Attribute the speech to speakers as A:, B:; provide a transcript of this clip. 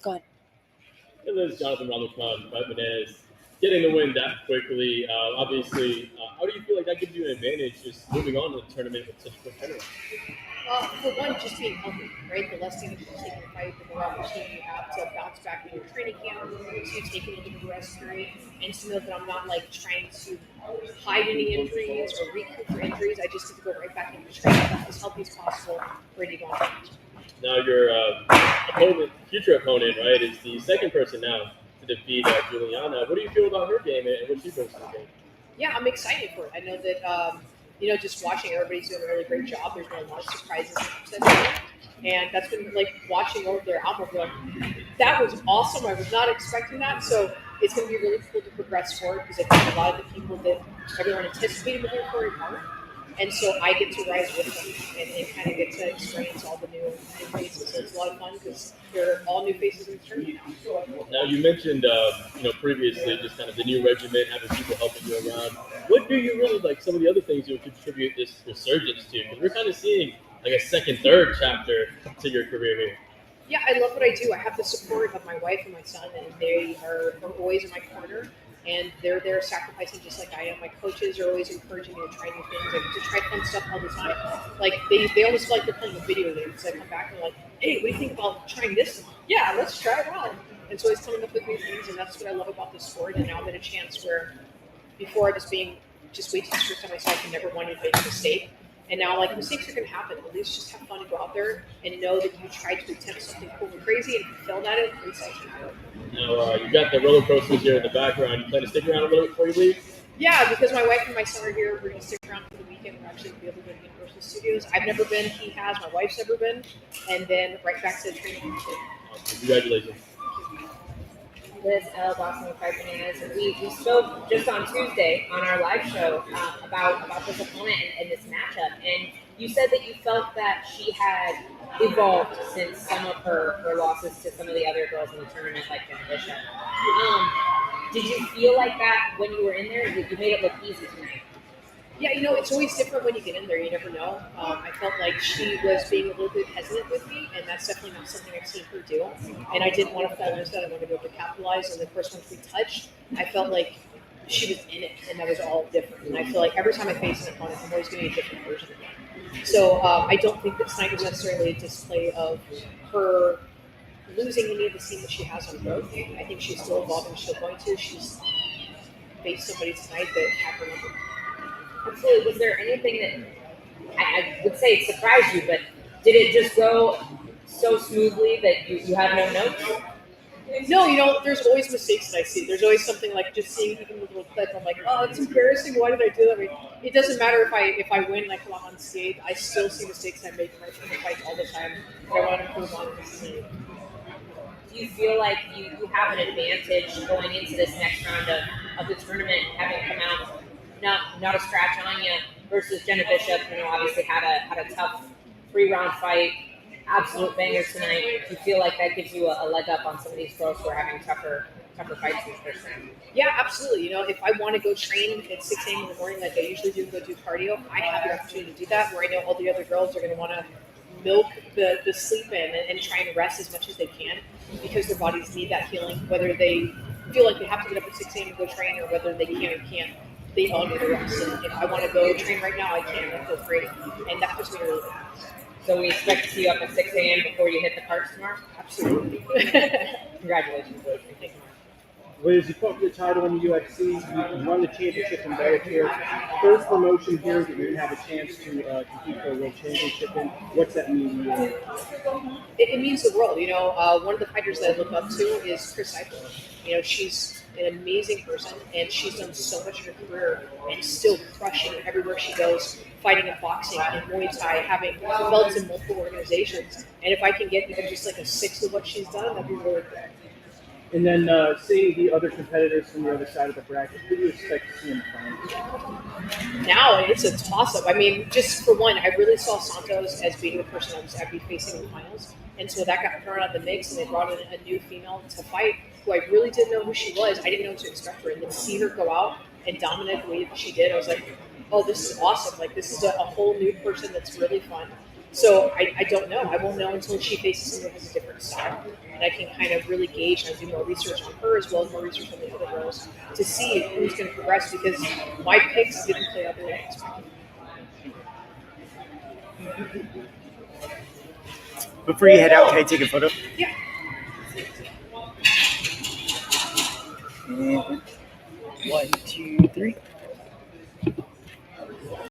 A: Go ahead.
B: It was Jonathan Ramakhan, Five Bananas, getting the win that quickly. Obviously, how do you feel like that gives you an advantage just moving on to the tournament with such a quick turnaround?
A: For one, just being healthy, right? The less damage you take in a fight, the more opportunity you have to bounce back in your training camp, to take a little bit of a rest period, and to know that I'm not like trying to hide any injuries or recoup for injuries. I just need to go right back into training as healthy as possible, ready to go on.
B: Now, your future opponent, right, is the second person now to defeat Juliana. What do you feel about her game and what she brings to the game?
A: Yeah, I'm excited for it. I know that just watching everybody's doing a really great job. There's been a lot of surprises and upsets, and that's been like watching over their album. Like, that was awesome. I was not expecting that, so it's going to be really cool to progress forward because I think a lot of the people that everyone anticipated moving forward aren't. And so I get to rise with them and kind of get to experience all the new faces. So it's a lot of fun because they're all new faces in the tournament.
B: Now, you mentioned, previously just kind of the new regiment, having people helping you around. What do you really like? Some of the other things you would contribute this resurgence to? Because we're kind of seeing like a second, third chapter to your career here.
A: Yeah, I love what I do. I have the support of my wife and my son, and they are always in my corner. And they're there sacrificing just like I am. My coaches are always encouraging me to try new things. I get to try fun stuff all the time. Like they almost feel like they're playing a video game. So I come back and they're like, hey, what do you think about trying this? Yeah, let's try it out. And so it's coming up with new things, and that's what I love about the sport. And now I'm in a chance where before I was being just way too strict on myself and never wanted to make a mistake. And now, like, mistakes are going to happen. At least just have fun and go out there and know that you tried to attempt something cool and crazy, and if you failed at it, at least that's what
B: Now, you got the roller coasters here in the background. You plan to stick around a little bit before you leave?
A: Yeah, because my wife and my son are here. We're going to stick around for the weekend. We're actually going to be able to go to Universal Studios. I've never been. He has. My wife's never been. And then right back to the training.
B: Awesome. Congratulations.
C: Liz L. Boston with Five Bananas. And we spoke just on Tuesday on our live show about this opponent and this matchup. And you said that you felt that she had evolved since some of her losses to some of the other girls in the tournament, like Jenna Bishop. Did you feel like that when you were in there? You made it look easy tonight.
A: Yeah, it's always different when you get in there. You never know. I felt like she was being a little bit hesitant with me, and that's definitely not something I've seen her do. And I didn't want to fall into that. I wanted to be able to capitalize. And the first once we touched, I felt like she was in it, and that was all different. And I feel like every time I face an opponent, I'm always going to be a different version of her. So I don't think that tonight was necessarily a display of her losing any of the steam that she has on growth. I think she's still evolving. She's still going to. She's faced somebody tonight that had her number.
C: Absolutely. Was there anything that I would say surprised you, but did it just go so smoothly that you have no notes?
A: No, there's always mistakes that I see. There's always something like just seeing even the little clip. I'm like, oh, it's embarrassing. Why did I do that? I mean, it doesn't matter if I win and I come out unscathed. I still see mistakes I make in my fights all the time. I want to improve on this.
C: Do you feel like you have an advantage going into this next round of the tournament, having come out not a scratch on you versus Jenna Bishop, obviously had a tough 3-round fight, absolute banger tonight. Do you feel like that gives you a leg up on some of these girls who are having tougher fights in the first round?
A: Yeah, absolutely. If I want to go train at 6 a.m. in the morning like I usually do, go do cardio, I have the opportunity to do that, where I know all the other girls are going to want to milk the sleep in and try and rest as much as they can, because their bodies need that healing, whether they feel like they have to get up at 6 a.m. and go train or whether they can or can't. They all need a rest. And if I want to go train right now, I can. I feel great. And that puts me really good.
C: So we expect to see you up at 6 a.m. before you hit the carts tomorrow?
A: Absolutely.
C: Congratulations, Liz. Thank you.
D: Liz, you fought for the title in the UFC. You won the championship in Bellator. First promotion here that you're going to have a chance to compete for a world championship in. What's that mean to you?
A: It means the world. One of the fighters that I look up to is Chris Cypher. She's an amazing person, and she's done so much in her career and still crushing it everywhere she goes, fighting in boxing and Muay Thai, having belts in multiple organizations. And if I can get even just like a sixth of what she's done, that'd be really good.
D: And then seeing the other competitors from the other side of the bracket, who do you expect to see in the finals?
A: Now it's a toss-up. I mean, just for one, I really saw Santos as being the person I'd be facing in the finals. And so that got thrown out of the mix, and they brought in a new female to fight who I really didn't know who she was. I didn't know what to expect her. And then see her go out and dominate the way that she did, I was like, oh, this is awesome. Like, this is a whole new person that's really fun. So I don't know. I won't know until she faces someone who has a different style. And I can kind of really gauge and do more research on her as well as more research on the other girls to see who's going to progress because my picks didn't play out the way I expected.
E: Before you head out, can I take a photo?
A: Yeah.
E: And 1, 2, 3.